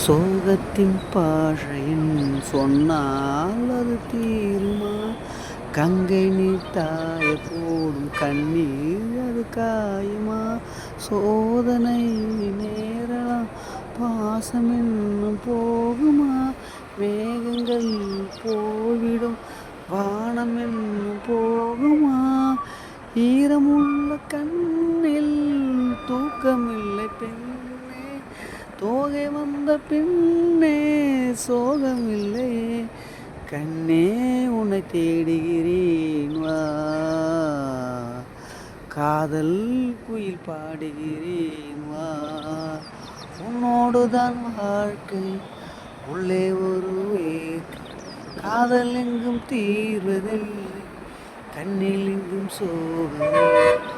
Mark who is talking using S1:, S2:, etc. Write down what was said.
S1: சோகத்தின் பாஷையின் சொன்னால் அது தீருமா? கங்கை நீர் தாய போடும் கண்ணீர் அது காயுமா? சோதனை நேரலாம் பாசம் என்னும் போகுமா? மேகங்கள் போய்விடும் வானம் என்னும் போகுமா? ஈரமுள்ள கண்ணில் தூக்கமில்லை பெண்ணே, தோகை வந்த பின்னே சோகமில்லை கண்ணே, உன்னை தேடுகிறேன் வா, காதல் குயில் பாடுகிறேன் வா. உன்னோடுதான் வாழ்க்கை உள்ளே ஒரு வேட்கை, காதல் எங்கும் தீர்வதில்லை, கண்ணில் எங்கும் சோகம்.